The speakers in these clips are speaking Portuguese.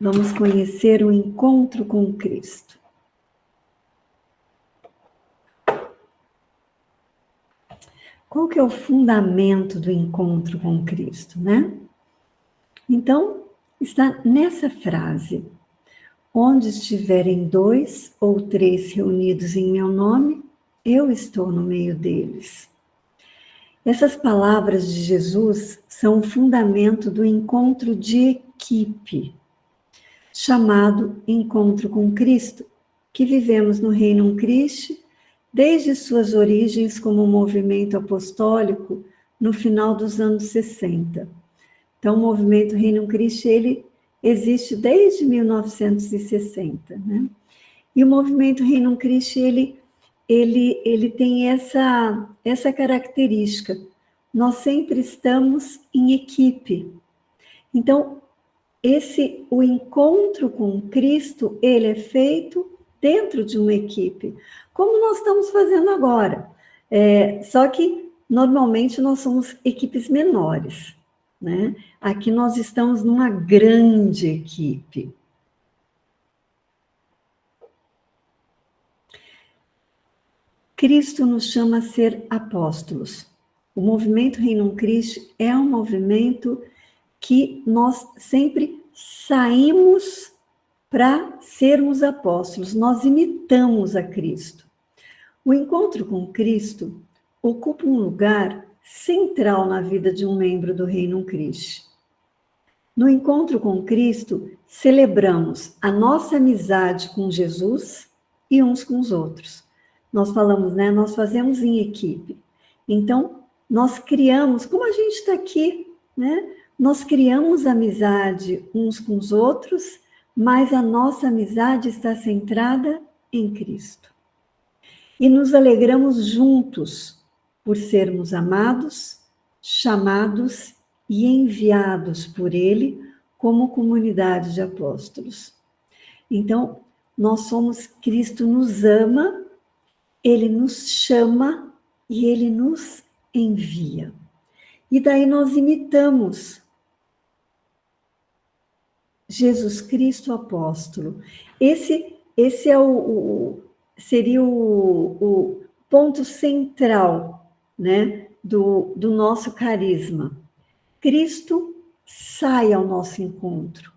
Vamos conhecer o encontro com Cristo. Qual que é o fundamento do encontro com Cristo, né? Então, está nessa frase: onde estiverem 2 ou 3 reunidos em meu nome, eu estou no meio deles. Essas palavras de Jesus são o fundamento do encontro de equipe, chamado Encontro com Cristo, que vivemos no Reino Christi desde suas origens como movimento apostólico no final dos anos 60. Então, o movimento Reino Christi, ele existe desde 1960, né? E o movimento Reino Christi, ele tem essa característica. Nós sempre estamos em equipe. Então, o encontro com Cristo, ele é feito dentro de uma equipe, como nós estamos fazendo agora. Só que, normalmente, nós somos equipes menores, né? Aqui nós estamos numa grande equipe. Cristo nos chama a ser apóstolos. O movimento Reino Christi é um movimento que nós sempre saímos para sermos apóstolos, nós imitamos a Cristo. O encontro com Cristo ocupa um lugar central na vida de um membro do Reino Christi. No encontro com Cristo, celebramos a nossa amizade com Jesus e uns com os outros. Nós falamos, né? Nós fazemos em equipe. Então, nós criamos, como a gente está aqui, né? Nós criamos amizade uns com os outros, mas a nossa amizade está centrada em Cristo. E nos alegramos juntos por sermos amados, chamados e enviados por Ele como comunidade de apóstolos. Então, nós somos, Cristo nos ama, Ele nos chama e Ele nos envia. E daí nós imitamos Jesus Cristo apóstolo. Esse é seria o ponto central, né, do nosso carisma. Cristo sai ao nosso encontro.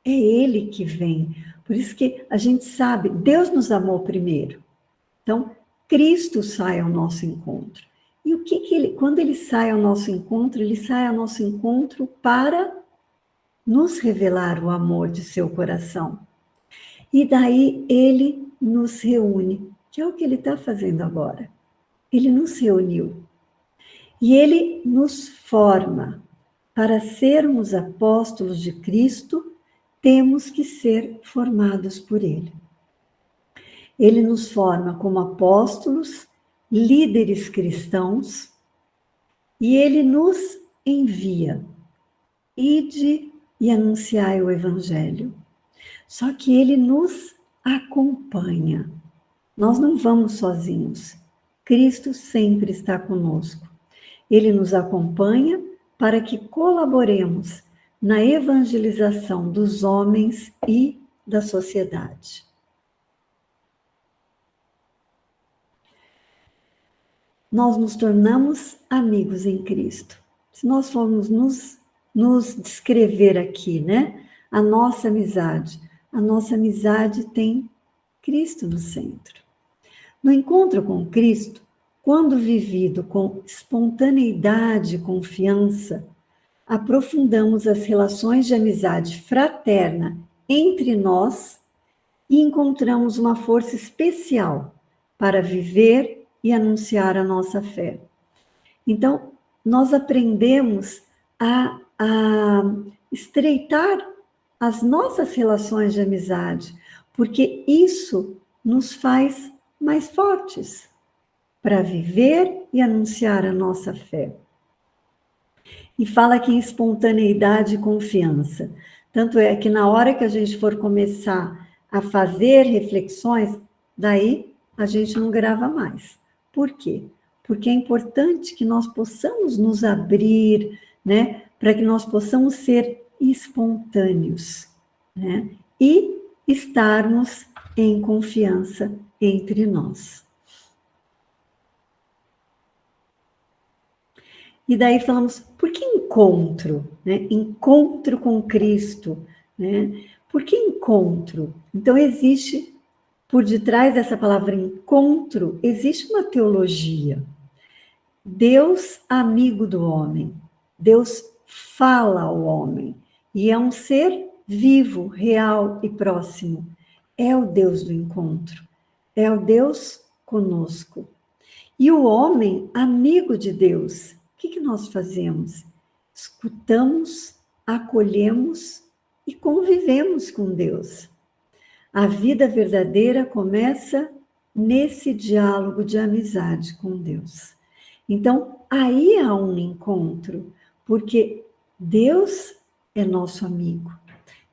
É Ele que vem. Por isso que a gente sabe, Deus nos amou primeiro. Então, Cristo sai ao nosso encontro. E o que ele, quando ele sai ao nosso encontro, ele sai ao nosso encontro para nos revelar o amor de seu coração. E daí ele nos reúne, que é o que ele está fazendo agora. Ele nos reuniu. E ele nos forma. Para sermos apóstolos de Cristo, temos que ser formados por ele. Ele nos forma como apóstolos, líderes cristãos, e ele nos envia. Ide e anunciai o evangelho. Só que ele nos acompanha. Nós não vamos sozinhos. Cristo sempre está conosco. Ele nos acompanha para que colaboremos na evangelização dos homens e da sociedade. Nós nos tornamos amigos em Cristo. Se nós formos nos descrever aqui, né? A nossa amizade tem Cristo no centro. No encontro com Cristo, quando vivido com espontaneidade e confiança, aprofundamos as relações de amizade fraterna entre nós e encontramos uma força especial para viver e anunciar a nossa fé. Então, nós aprendemos a estreitar as nossas relações de amizade, porque isso nos faz mais fortes para viver e anunciar a nossa fé. E fala aqui em espontaneidade e confiança. Tanto é que na hora que a gente for começar a fazer reflexões, daí a gente não grava mais. Por quê? Porque é importante que nós possamos nos abrir, né, para que nós possamos ser espontâneos. né? E estarmos em confiança entre nós. E daí falamos, por que encontro? Né? Encontro com Cristo. Né? Por que encontro? Então, existe, por detrás dessa palavra encontro, existe uma teologia. Deus, amigo do homem. Deus fala ao homem. E é um ser vivo, real e próximo. É o Deus do encontro. É o Deus conosco. E o homem, amigo de Deus, o que nós fazemos? Escutamos, acolhemos e convivemos com Deus. A vida verdadeira começa nesse diálogo de amizade com Deus. Então, aí há um encontro, porque Deus é nosso amigo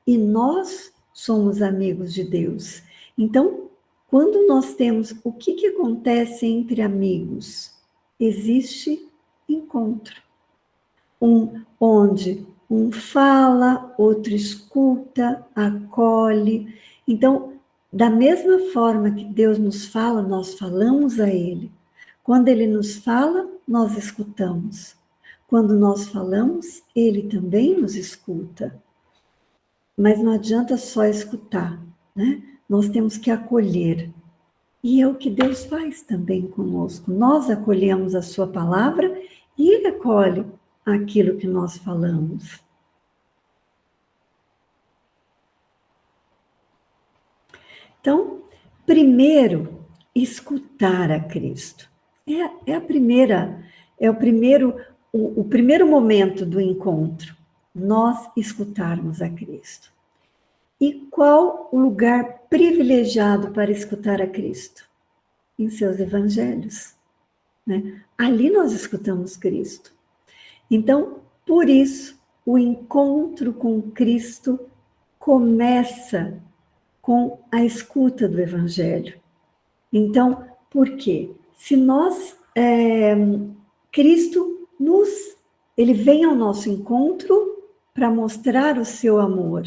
e nós somos amigos de Deus. Então, quando nós temos o que acontece entre amigos? Existe encontro. Onde um fala, outro escuta, acolhe. Então, da mesma forma que Deus nos fala, nós falamos a Ele. Quando Ele nos fala, nós escutamos. Quando nós falamos, Ele também nos escuta. Mas não adianta só escutar, né? Nós temos que acolher. E é o que Deus faz também conosco. Nós acolhemos a sua palavra e Ele acolhe aquilo que nós falamos. Então, primeiro, escutar a Cristo. O primeiro momento do encontro, nós escutarmos a Cristo. E qual o lugar privilegiado para escutar a Cristo? Em seus evangelhos. Né? Ali nós escutamos Cristo. Então, por isso, o encontro com Cristo começa com a escuta do Evangelho. Então, por quê? Se nós, Cristo ele vem ao nosso encontro para mostrar o seu amor.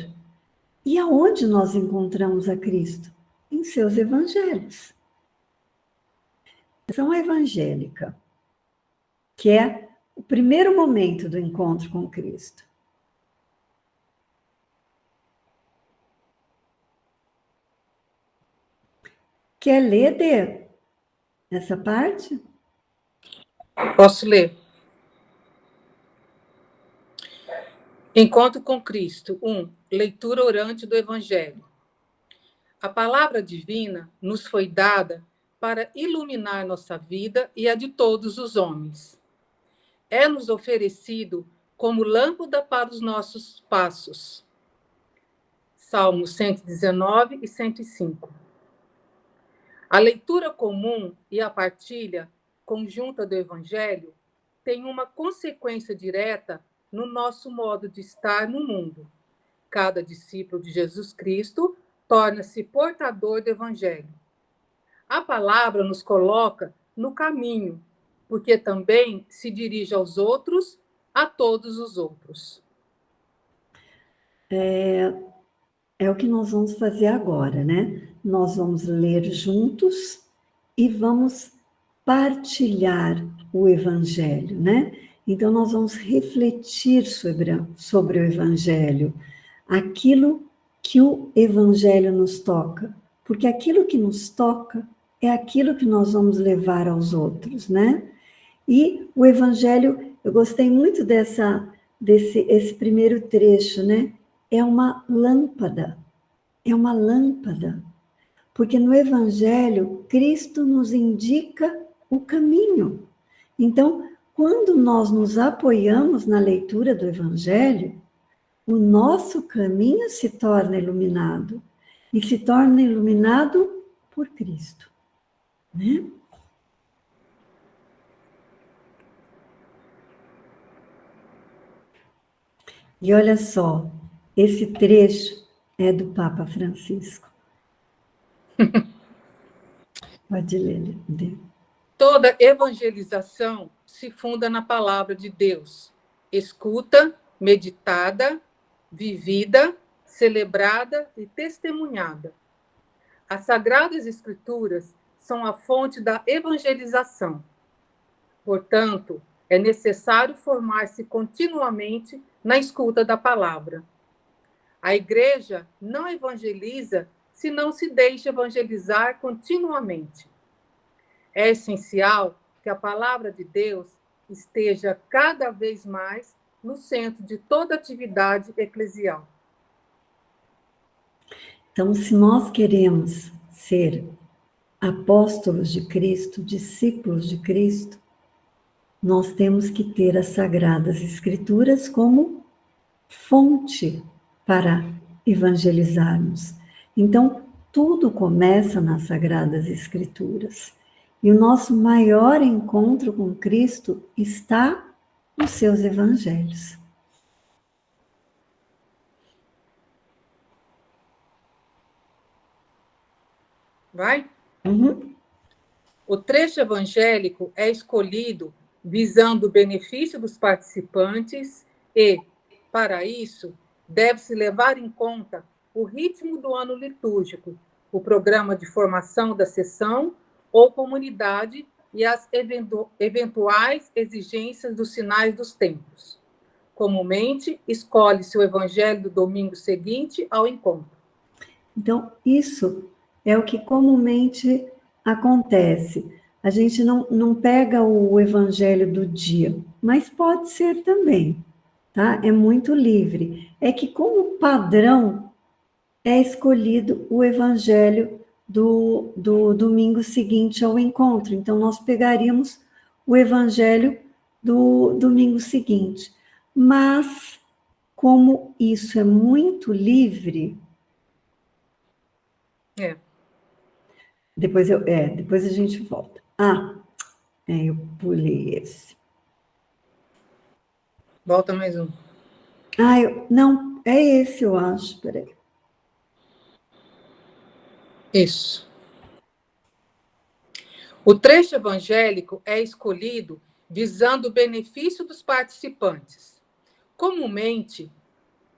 E aonde nós encontramos a Cristo? Em seus evangelhos. São evangélica, que é o primeiro momento do encontro com Cristo. Quer ler, Dê, essa parte? Posso ler. Encontro com Cristo. 1. Leitura orante do Evangelho. A palavra divina nos foi dada para iluminar nossa vida e a de todos os homens. É-nos oferecido como lâmpada para os nossos passos. Salmos 119 e 105. A leitura comum e a partilha conjunta do Evangelho tem uma consequência direta no nosso modo de estar no mundo. Cada discípulo de Jesus Cristo torna-se portador do Evangelho. A palavra nos coloca no caminho, porque também se dirige aos outros, a todos os outros. É o que nós vamos fazer agora, né? Nós vamos ler juntos e vamos partilhar o Evangelho, né? Então, nós vamos refletir sobre o Evangelho, aquilo que o Evangelho nos toca, porque aquilo que nos toca é aquilo que nós vamos levar aos outros, né? E o Evangelho, eu gostei muito esse primeiro trecho, né? É uma lâmpada, porque no Evangelho, Cristo nos indica o caminho. Então, quando nós nos apoiamos na leitura do Evangelho, o nosso caminho se torna iluminado, e se torna iluminado por Cristo, né? E olha só, esse trecho é do Papa Francisco. Pode ler, Lê. Toda evangelização se funda na palavra de Deus, escuta, meditada, vivida, celebrada e testemunhada. As Sagradas Escrituras são a fonte da evangelização. Portanto, é necessário formar-se continuamente na escuta da palavra. A igreja não evangeliza se não se deixa evangelizar continuamente. É essencial que a palavra de Deus esteja cada vez mais no centro de toda atividade eclesial. Então, se nós queremos ser apóstolos de Cristo, discípulos de Cristo, nós temos que ter as Sagradas Escrituras como fonte para evangelizarmos. Então, tudo começa nas Sagradas Escrituras. E o nosso maior encontro com Cristo está nos seus evangelhos. Vai? Uhum. O trecho evangélico é escolhido visando o benefício dos participantes e, para isso, deve-se levar em conta o ritmo do ano litúrgico, o programa de formação da sessão ou comunidade e as eventuais exigências dos sinais dos tempos. Comumente, escolhe-se o evangelho do domingo seguinte ao encontro. Então, isso é o que comumente acontece. A gente não pega o evangelho do dia, mas pode ser também, tá? É muito livre. É que, como padrão, é escolhido o evangelho do domingo seguinte ao encontro. Então, nós pegaríamos o evangelho do domingo seguinte. Mas, como isso é muito livre, depois a gente volta. Eu pulei esse. Volta mais um. Não, é esse, eu acho. Peraí. Isso. O trecho evangélico é escolhido visando o benefício dos participantes. Comumente,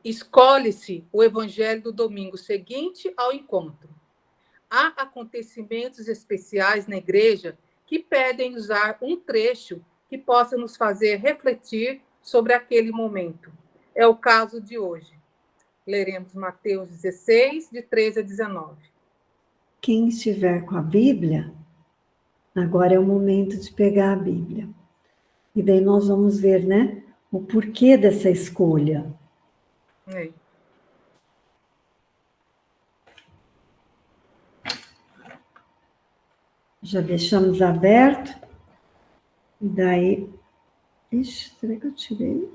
escolhe-se o evangelho do domingo seguinte ao encontro. Há acontecimentos especiais na igreja que pedem usar um trecho que possa nos fazer refletir sobre aquele momento. É o caso de hoje. Leremos Mateus 16, de 13 a 19. Quem estiver com a Bíblia, agora é o momento de pegar a Bíblia. E daí nós vamos ver, né, o porquê dessa escolha. Já deixamos aberto. E daí... Ixi, será que eu tirei?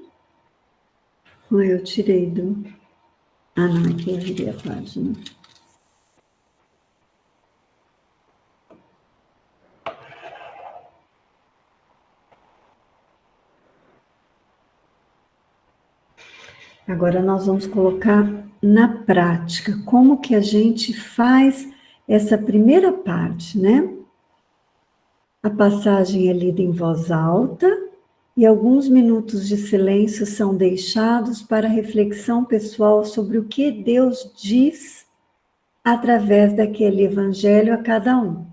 Eu tirei do... não, aqui eu virei a página. Agora nós vamos colocar na prática como que a gente faz essa primeira parte, né? A passagem é lida em voz alta e alguns minutos de silêncio são deixados para reflexão pessoal sobre o que Deus diz através daquele evangelho a cada um.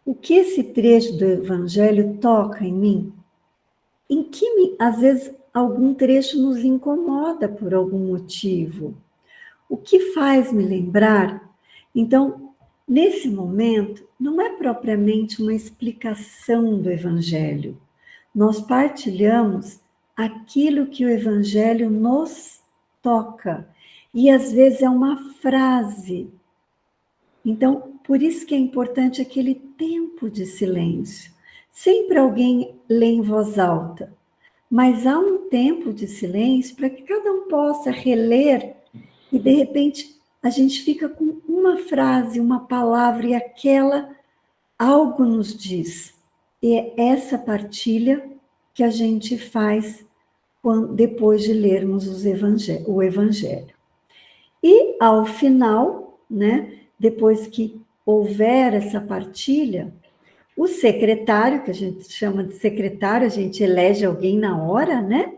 O que esse trecho do evangelho toca em mim? Em que, às vezes, algum trecho nos incomoda por algum motivo. O que faz me lembrar? Então, nesse momento, não é propriamente uma explicação do Evangelho. Nós partilhamos aquilo que o Evangelho nos toca. E, às vezes, é uma frase. Então, por isso que é importante aquele tempo de silêncio. Sempre alguém lê em voz alta. Mas há um tempo de silêncio para que cada um possa reler e, de repente, a gente fica com uma frase, uma palavra e aquela algo nos diz. E é essa partilha que a gente faz depois de lermos o Evangelho. E, ao final, né, depois que houver essa partilha, o secretário, que a gente chama de secretário, a gente elege alguém na hora, né?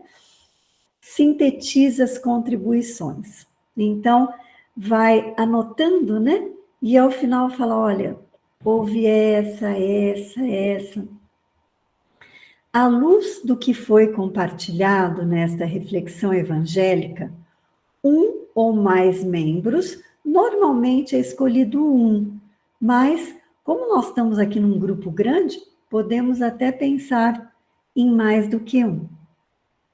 Sintetiza as contribuições. Então, vai anotando, né? E ao final fala, olha, houve essa. À luz do que foi compartilhado nesta reflexão evangélica, um ou mais membros, normalmente é escolhido um, mas como nós estamos aqui num grupo grande, podemos até pensar em mais do que um.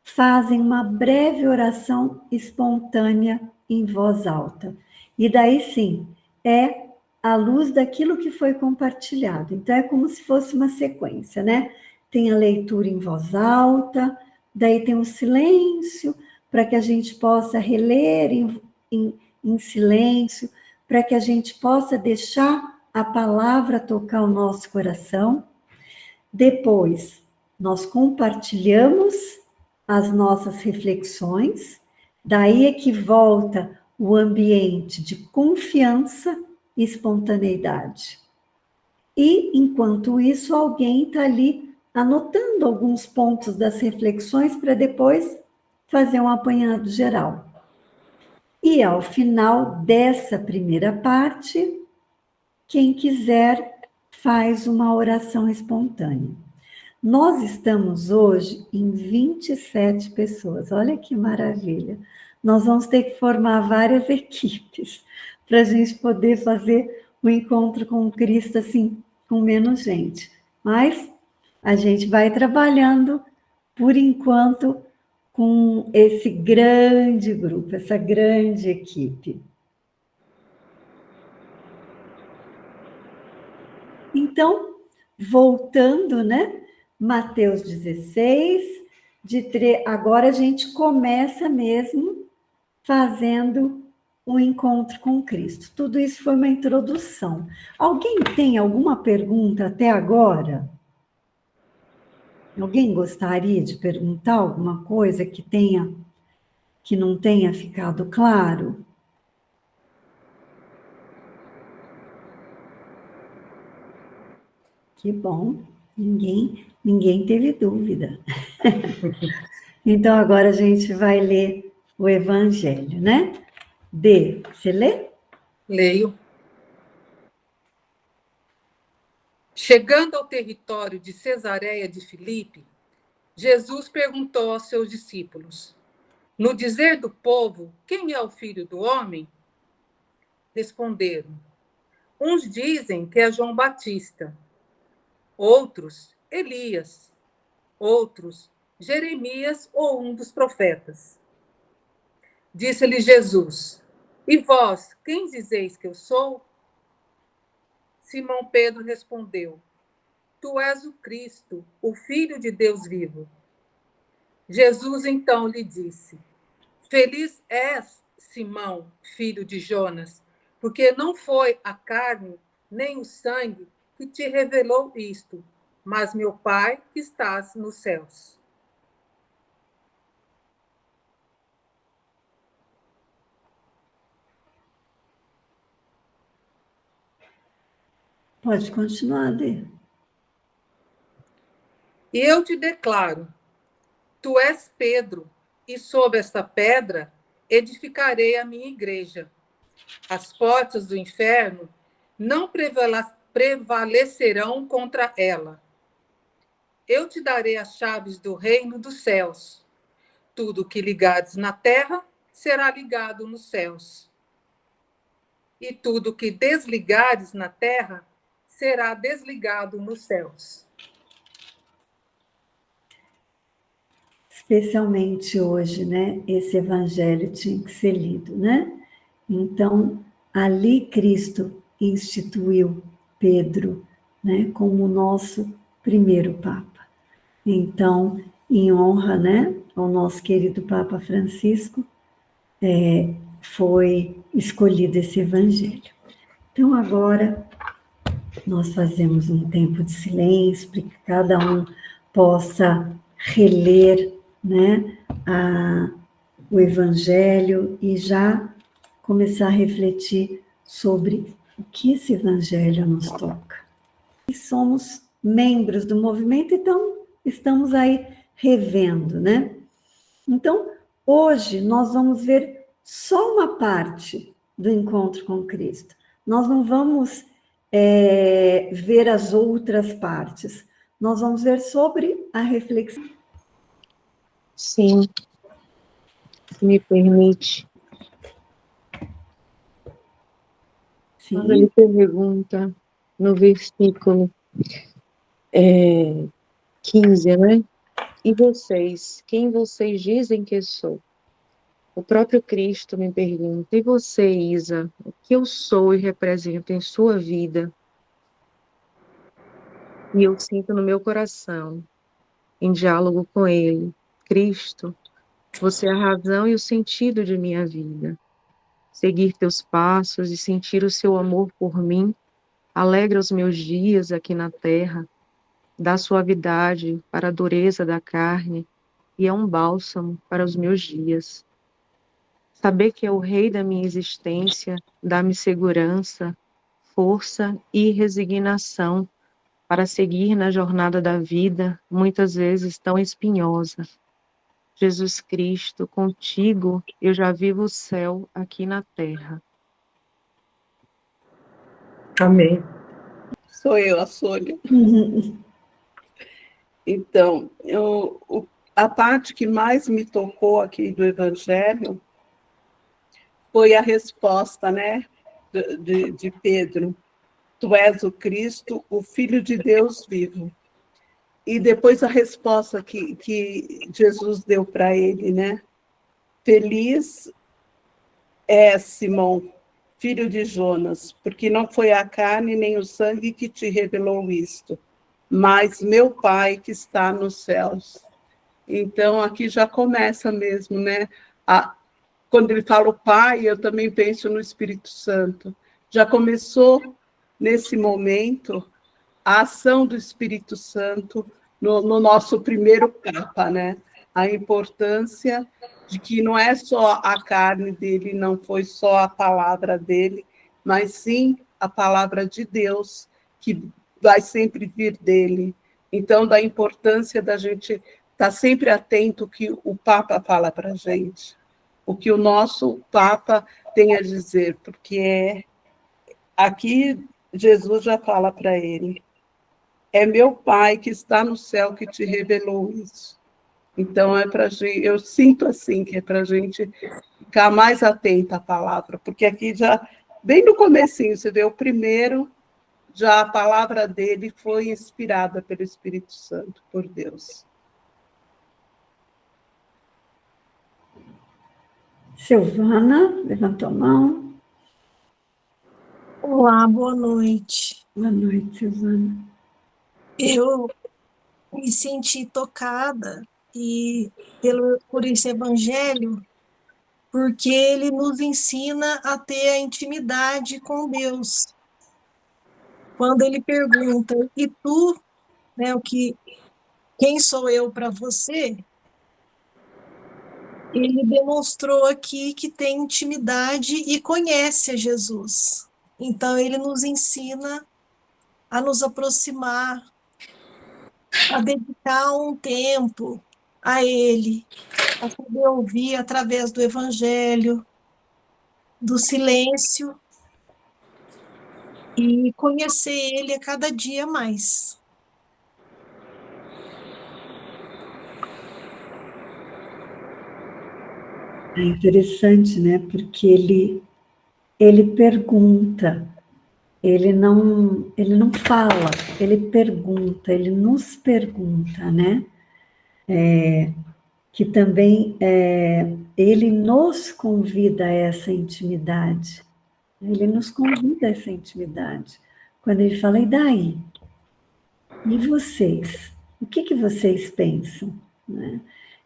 Fazem uma breve oração espontânea em voz alta. E daí sim, é à luz daquilo que foi compartilhado. Então é como se fosse uma sequência, né? Tem a leitura em voz alta, daí tem o silêncio, para que a gente possa reler em silêncio, para que a gente possa deixar a palavra tocar o nosso coração. Depois, nós compartilhamos as nossas reflexões, daí é que volta o ambiente de confiança e espontaneidade. E, enquanto isso, alguém está ali anotando alguns pontos das reflexões para depois fazer um apanhado geral. E, ao final dessa primeira parte, quem quiser faz uma oração espontânea. Nós estamos hoje em 27 pessoas, olha que maravilha. Nós vamos ter que formar várias equipes para a gente poder fazer o encontro com Cristo assim, com menos gente. Mas a gente vai trabalhando, por enquanto, com esse grande grupo, essa grande equipe. Então, voltando, né? Mateus 16, agora a gente começa mesmo fazendo um encontro com Cristo. Tudo isso foi uma introdução. Alguém tem alguma pergunta até agora? Alguém gostaria de perguntar alguma coisa que não tenha ficado claro? Que bom, ninguém teve dúvida. Então, agora a gente vai ler o Evangelho, né? Você lê? Leio. Chegando ao território de Cesareia de Filipe, Jesus perguntou aos seus discípulos: no dizer do povo, quem é o Filho do Homem? Responderam: uns dizem que é João Batista, outros, Elias, outros, Jeremias ou um dos profetas. Disse-lhe Jesus: e vós, quem dizeis que eu sou? Simão Pedro respondeu: tu és o Cristo, o Filho de Deus vivo. Jesus então lhe disse: feliz és, Simão, filho de Jonas, porque não foi a carne nem o sangue que te revelou isto, mas meu Pai que estás nos céus. Pode continuar, Dê. E eu te declaro, tu és Pedro, e sob esta pedra edificarei a minha igreja. As portas do inferno não prevalecerão contra ela. Eu te darei as chaves do reino dos céus. Tudo que ligares na terra será ligado nos céus. E tudo que desligares na terra será desligado nos céus. Especialmente hoje, né? Esse evangelho tinha que ser lido, né? Então, ali Cristo instituiu Pedro, né, como nosso primeiro Papa. Então, em honra, né, ao nosso querido Papa Francisco, foi escolhido esse evangelho. Então, agora, nós fazemos um tempo de silêncio, para que cada um possa reler, né, o evangelho e já começar a refletir sobre o que esse evangelho nos toca. E somos membros do movimento, então estamos aí revendo, né? Então, hoje nós vamos ver só uma parte do encontro com Cristo. Nós não vamos ver as outras partes. Nós vamos ver sobre a reflexão. Sim, se me permite. Sim. Quando ele pergunta no versículo 15, né? E vocês, quem vocês dizem que sou? O próprio Cristo me pergunta, e você, Isa, o que eu sou e represento em sua vida? E eu sinto no meu coração, em diálogo com ele, Cristo, você é a razão e o sentido de minha vida. Seguir teus passos e sentir o seu amor por mim alegra os meus dias aqui na terra, dá suavidade para a dureza da carne e é um bálsamo para os meus dias. Saber que é o Rei da minha existência dá-me segurança, força e resignação para seguir na jornada da vida, muitas vezes tão espinhosa. Jesus Cristo, contigo eu já vivo o céu aqui na terra. Amém. Sou eu, a Sônia. Então, a parte que mais me tocou aqui do Evangelho foi a resposta, né, de Pedro. Tu és o Cristo, o Filho de Deus vivo. E depois a resposta que Jesus deu para ele, né? Feliz é Simão, filho de Jonas, porque não foi a carne nem o sangue que te revelou isto, mas meu Pai que está nos céus. Então, aqui já começa mesmo, né? Quando ele fala o Pai, eu também penso no Espírito Santo. Já começou, nesse momento, a ação do Espírito Santo no nosso primeiro Papa, né? A importância de que não é só a carne dele, não foi só a palavra dele, mas sim a palavra de Deus, que vai sempre vir dele. Então, da importância da gente estar sempre atento ao que o Papa fala para a gente, o que o nosso Papa tem a dizer, porque aqui Jesus já fala para ele, é meu Pai que está no céu que te revelou isso. Então, eu sinto assim, que é para a gente ficar mais atenta à palavra, porque aqui já, bem no comecinho, você vê o primeiro, já a palavra dele foi inspirada pelo Espírito Santo, por Deus. Silvana, levantou a mão. Olá, boa noite. Boa noite, Silvana. Eu me senti tocada por esse evangelho, porque ele nos ensina a ter a intimidade com Deus. Quando ele pergunta, e tu, né, quem sou eu para você? Ele demonstrou aqui que tem intimidade e conhece a Jesus. Então, ele nos ensina a nos aproximar, a dedicar um tempo a Ele, a poder ouvir através do Evangelho, do silêncio, e conhecer Ele a cada dia mais. É interessante, né? Porque ele pergunta, ele não fala, ele pergunta, ele nos pergunta, né? Que também ele nos convida a essa intimidade. Ele nos convida a essa intimidade. Quando ele fala, e daí? E vocês? O que vocês pensam? Né?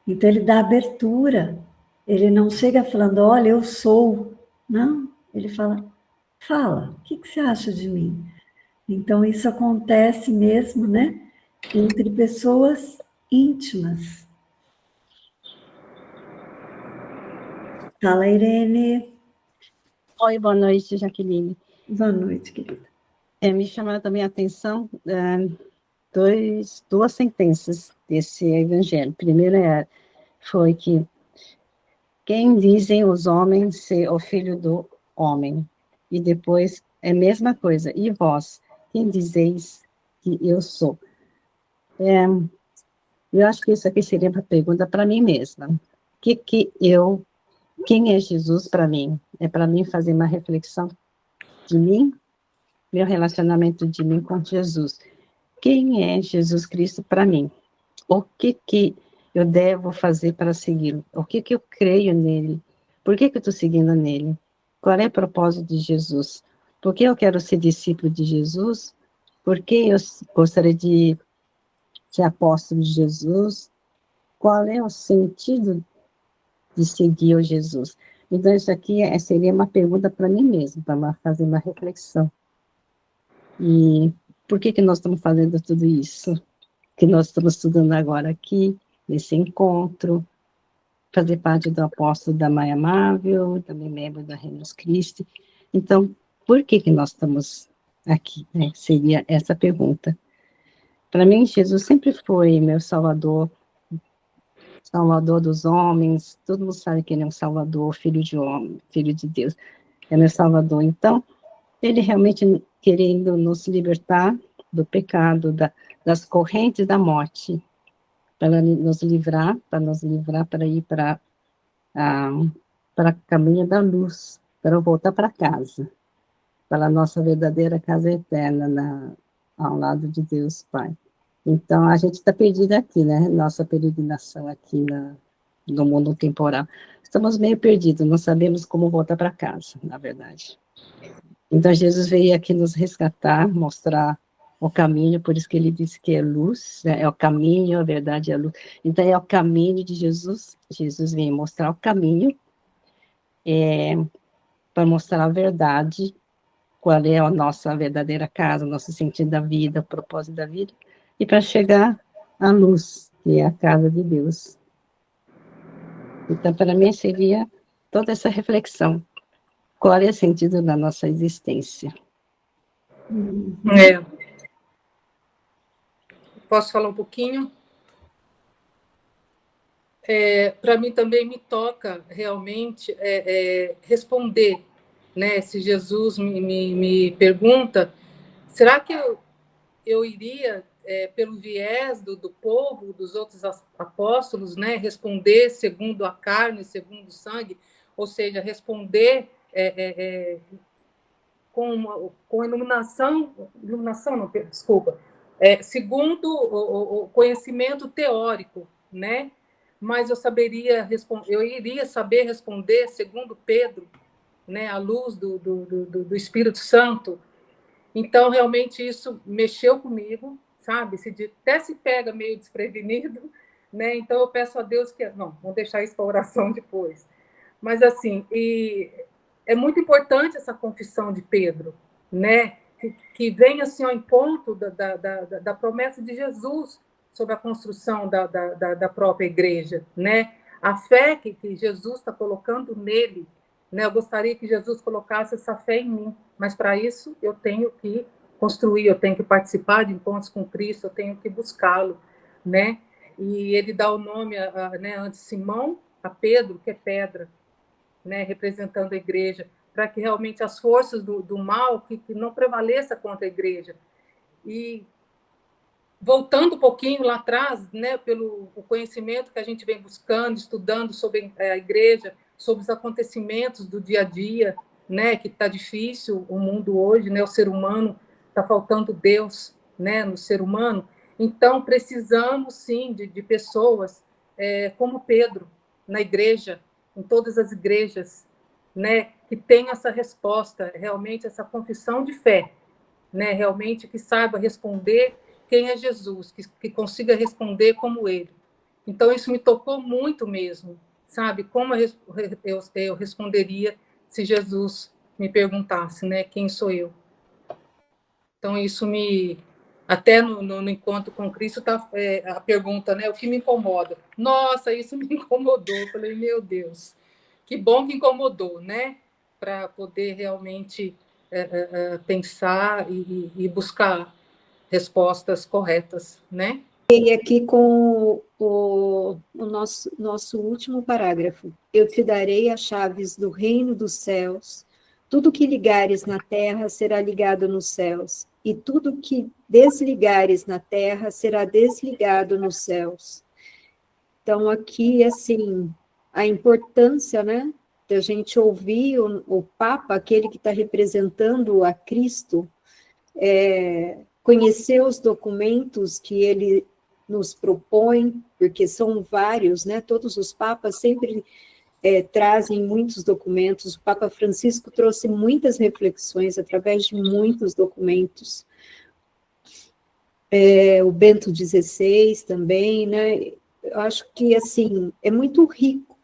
Então, ele dá abertura. Ele não chega falando, olha, eu sou. Não, ele fala, o que você acha de mim? Então, isso acontece mesmo, né? Entre pessoas íntimas. Fala, Irene. Oi, boa noite, Jaqueline. Boa noite, querida. Me chamaram também a atenção duas sentenças desse evangelho. A primeira foi que quem dizem os homens ser o filho do homem? E depois é a mesma coisa. E vós, quem dizeis que eu sou? Eu acho que isso aqui seria uma pergunta para mim mesma. Quem é Jesus para mim? É para mim fazer uma reflexão de mim, meu relacionamento de mim com Jesus. Quem é Jesus Cristo para mim? O que eu devo fazer para segui-lo? O que eu creio nele? Por que eu estou seguindo nele? Qual é o propósito de Jesus? Por que eu quero ser discípulo de Jesus? Por que eu gostaria de ser apóstolo de Jesus? Qual é o sentido de seguir o Jesus? Então, isso aqui seria uma pergunta para mim mesmo, para fazer uma reflexão. E por que nós estamos fazendo tudo isso? Que nós estamos estudando agora aqui, nesse encontro, fazer parte do apóstolo da Mãe Amável, também membro da Remus Christi. Então, por que nós estamos aqui? Né? Seria essa pergunta. Para mim, Jesus sempre foi meu Salvador, Salvador dos homens, todo mundo sabe que ele é um Salvador, filho de homem, filho de Deus, é meu Salvador. Então, ele realmente querendo nos libertar do pecado, das correntes da morte, para nos livrar, para ir para o caminho da luz, para voltar para casa, para a nossa verdadeira casa eterna, ao lado de Deus Pai. Então, a gente está perdido aqui, né? Nossa peregrinação aqui no mundo temporal. Estamos meio perdidos, não sabemos como voltar para casa, na verdade. Então, Jesus veio aqui nos resgatar, mostrar o caminho, por isso que ele disse que é luz, né? É o caminho, a verdade é a luz. Então, é o caminho de Jesus. Jesus veio mostrar o caminho, para mostrar a verdade, qual é a nossa verdadeira casa, o nosso sentido da vida, o propósito da vida, e para chegar à luz, que é a casa de Deus. Então, para mim, seria toda essa reflexão. Qual é o sentido da nossa existência? Posso falar um pouquinho? Para mim também me toca realmente responder, né? Se Jesus me pergunta, será que eu iria, pelo viés do povo, dos outros apóstolos, né? Responder segundo a carne, segundo o sangue, ou seja, responder com iluminação não, desculpa, segundo o conhecimento teórico, né? Mas eu iria saber responder segundo Pedro, né? À luz do Espírito Santo. Então, realmente, isso mexeu comigo, sabe? Até se pega meio desprevenido, né? Então, eu peço a Deus que... Não, vamos deixar isso para a oração depois. Mas, assim, é muito importante essa confissão de Pedro, né? Que vem assim ao encontro da promessa de Jesus sobre a construção da própria igreja, né? A fé que Jesus está colocando nele, né? Eu gostaria que Jesus colocasse essa fé em mim, mas para isso eu tenho que construir, eu tenho que participar de encontros com Cristo, eu tenho que buscá-lo, né? E ele dá o nome, né, antes Simão, a Pedro, que é pedra, né, representando a igreja, para que realmente as forças do mal que não prevaleça contra a igreja. E voltando um pouquinho lá atrás, né, pelo o conhecimento que a gente vem buscando, estudando sobre a igreja, sobre os acontecimentos do dia a dia, né, que está difícil o mundo hoje, né, o ser humano, está faltando Deus, né, no ser humano. Então, precisamos, sim, de pessoas como Pedro, na igreja, em todas as igrejas, né, que tenham essa resposta, realmente essa confissão de fé, né, realmente que saiba responder quem é Jesus, que consiga responder como ele. Então, isso me tocou muito mesmo, sabe? Como eu responderia se Jesus me perguntasse, né, quem sou eu? Então, isso até no encontro com Cristo, a pergunta, né, o que me incomoda? Nossa, isso me incomodou. Eu falei, meu Deus, que bom que incomodou, né? Para poder realmente pensar e buscar respostas corretas, né? E aqui com o nosso último parágrafo. Eu te darei as chaves do reino dos céus. Tudo que ligares na terra será ligado nos céus, e tudo que desligares na terra será desligado nos céus. Então, aqui, assim, a importância, né, da gente ouvir o Papa, aquele que está representando a Cristo, conhecer os documentos que ele nos propõe, porque são vários, né? Todos os papas sempre trazem muitos documentos. O Papa Francisco trouxe muitas reflexões através de muitos documentos. O Bento XVI também, né? Eu acho que, assim, é muito rico,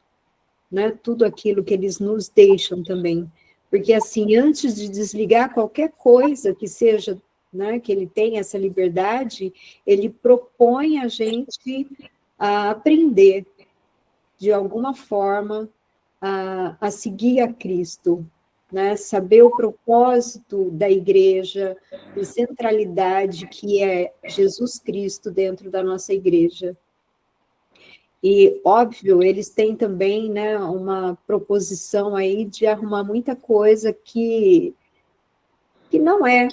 né? Tudo aquilo que eles nos deixam também. Porque, assim, antes de desligar qualquer coisa que seja, né, que ele tenha essa liberdade, ele propõe a gente a aprender, de alguma forma, a seguir a Cristo, né? Saber o propósito da igreja, a centralidade que é Jesus Cristo dentro da nossa igreja. E, óbvio, eles têm também, né, uma proposição aí de arrumar muita coisa que não é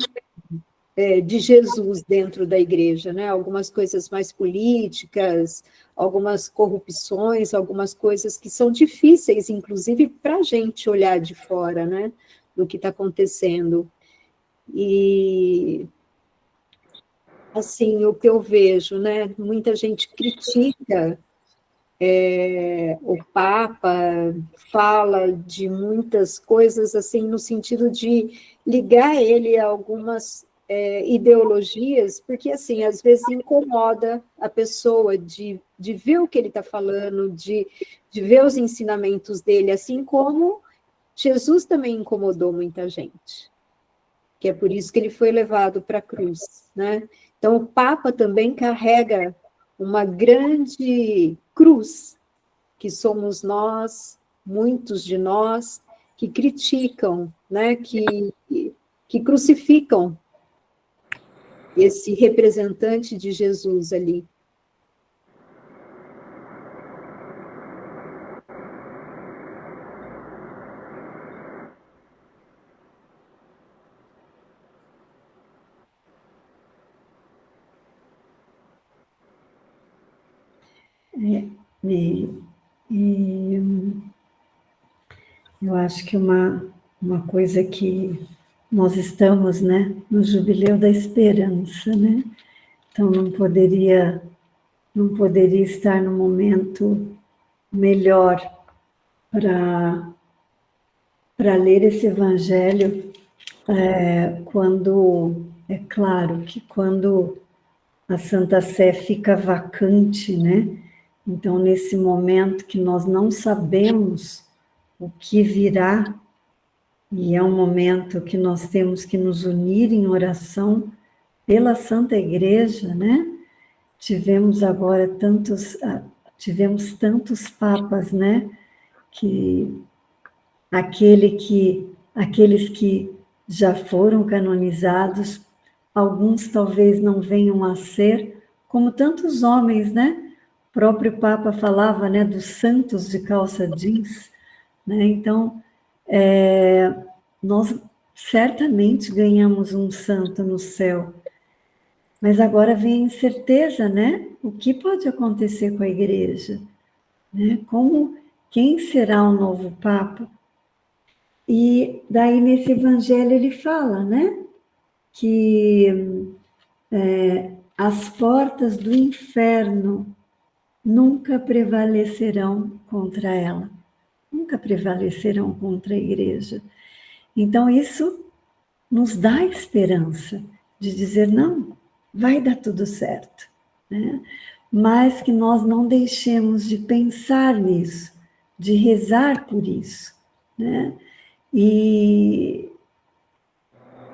de Jesus dentro da igreja, né? Algumas coisas mais políticas, algumas corrupções, algumas coisas que são difíceis, inclusive, para a gente olhar de fora, né? Do que está acontecendo. E, assim, o que eu vejo, né? Muita gente critica o Papa, fala de muitas coisas, assim, no sentido de ligar ele a algumas ideologias, porque, assim, às vezes incomoda a pessoa de ver o que ele está falando, de ver os ensinamentos dele, assim como Jesus também incomodou muita gente, que é por isso que ele foi levado para a cruz, né? Então, o Papa também carrega uma grande cruz, que somos nós, muitos de nós, que criticam, né? que crucificam esse representante de Jesus ali. Eu acho que uma coisa que nós estamos, né, no Jubileu da Esperança, né? Então não poderia estar no momento melhor para ler esse evangelho, quando, é claro que quando a Santa Sé fica vacante, né? Então, nesse momento que nós não sabemos o que virá, e é um momento que nós temos que nos unir em oração pela Santa Igreja, né? Tivemos tantos papas, né? Que aqueles que já foram canonizados, alguns talvez não venham a ser, como tantos homens, né? O próprio Papa falava, né, dos santos de calça jeans, né? Então, nós certamente ganhamos um santo no céu, mas agora vem a incerteza, né? O que pode acontecer com a igreja? Né? Quem será o novo Papa? E daí nesse evangelho ele fala, né? Que as portas do inferno nunca prevalecerão contra ela, nunca prevalecerão contra a igreja. Então isso nos dá esperança de dizer, não, vai dar tudo certo, né? Mas que nós não deixemos de pensar nisso, de rezar por isso, né? E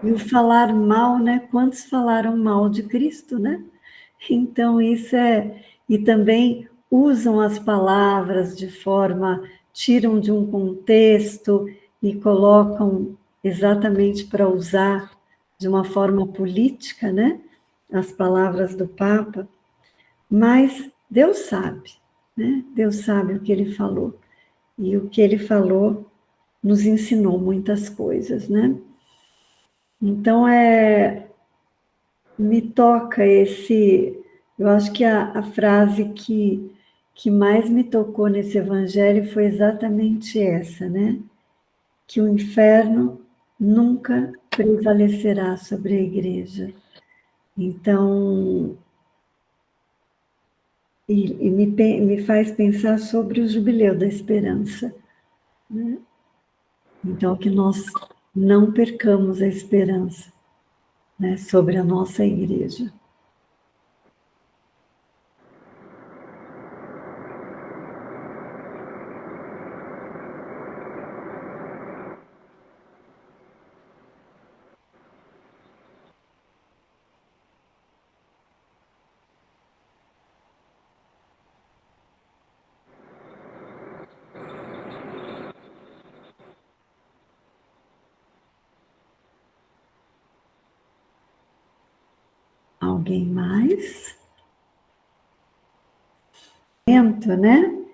o falar mal, né? Quantos falaram mal de Cristo, né? Então, isso e também usam as palavras de forma, tiram de um contexto e colocam exatamente para usar de uma forma política, né? As palavras do Papa. Mas Deus sabe, né? Deus sabe o que ele falou. E o que ele falou nos ensinou muitas coisas, né? Então, me toca eu acho que a frase que mais me tocou nesse evangelho foi exatamente essa, né? Que o inferno nunca prevalecerá sobre a igreja. Então, me faz pensar sobre o jubileu da esperança, né? Então, que nós não percamos a esperança, né, sobre a nossa igreja. Alguém mais? Né?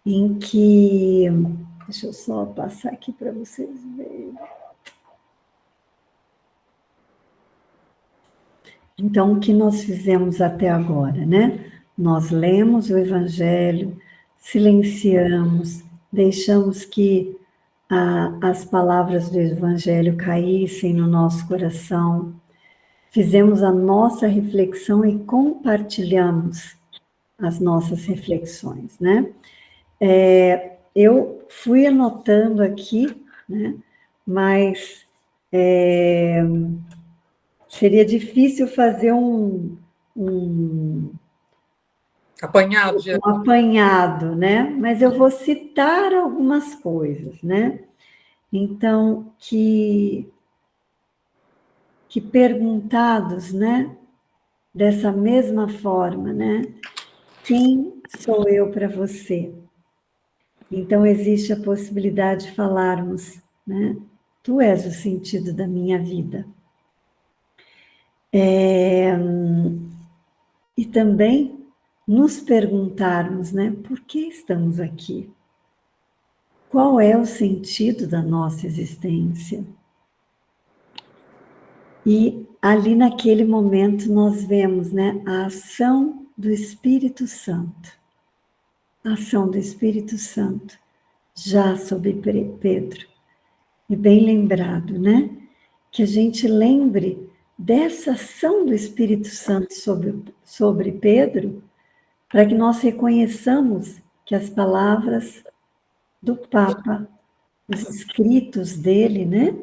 Em que... Deixa eu só passar aqui para vocês verem. Então, o que nós fizemos até agora, né? Nós lemos o Evangelho, silenciamos, deixamos que as palavras do Evangelho caíssem no nosso coração, fizemos a nossa reflexão e compartilhamos as nossas reflexões, né? Eu fui anotando aqui, né? Mas seria difícil fazer um Apanhado, apanhado, né? Mas eu vou citar algumas coisas, né? Então, que perguntados, né? Dessa mesma forma, né? Quem sou eu para você? Então, existe a possibilidade de falarmos, né? Tu és o sentido da minha vida. E também nos perguntarmos, né? Por que estamos aqui? Qual é o sentido da nossa existência? E ali naquele momento nós vemos, né? A ação do Espírito Santo. A ação do Espírito Santo já sobre Pedro. E bem lembrado, né? Que a gente lembre dessa ação do Espírito Santo sobre Pedro, para que nós reconheçamos que as palavras do Papa, os escritos dele, né?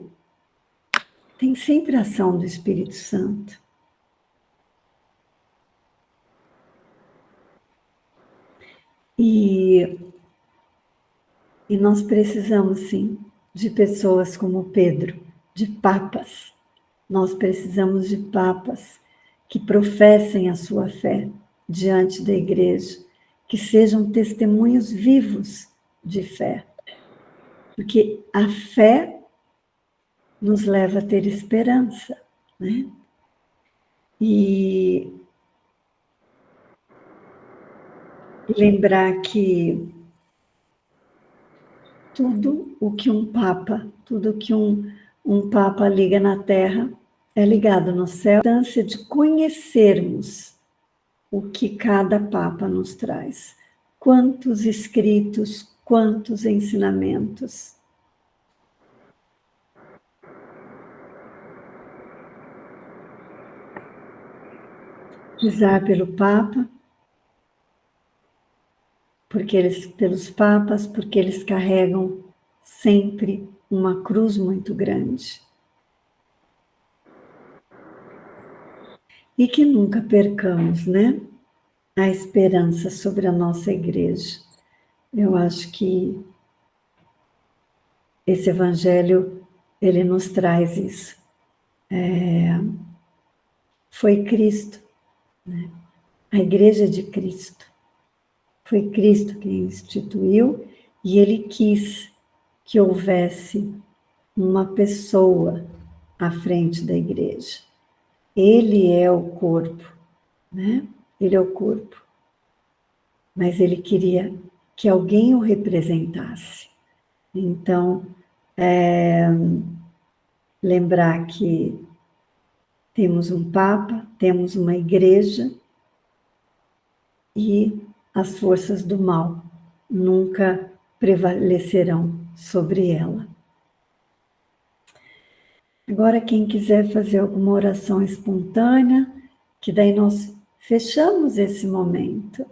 Tem sempre a ação do Espírito Santo. E nós precisamos, sim, de pessoas como Pedro, de papas. Nós precisamos de papas que professem a sua fé diante da igreja, que sejam testemunhos vivos de fé. Porque a fé nos leva a ter esperança, né? E lembrar que tudo o que um papa liga na terra é ligado no céu. A importância de conhecermos o que cada papa nos traz. Quantos escritos, quantos ensinamentos. Rezar pelo Papa, pelos papas, porque eles carregam sempre uma cruz muito grande. E que nunca percamos, né? A esperança sobre a nossa igreja. Eu acho que esse evangelho, ele nos traz isso. Foi Cristo, né? A igreja de Cristo. Foi Cristo quem instituiu e ele quis que houvesse uma pessoa à frente da igreja. Ele é o corpo, né? Ele é o corpo. mas ele queria que alguém o representasse. Então, lembrar que temos um Papa, temos uma igreja, e as forças do mal nunca prevalecerão sobre ela. Agora, quem quiser fazer alguma oração espontânea, que daí nós fechamos esse momento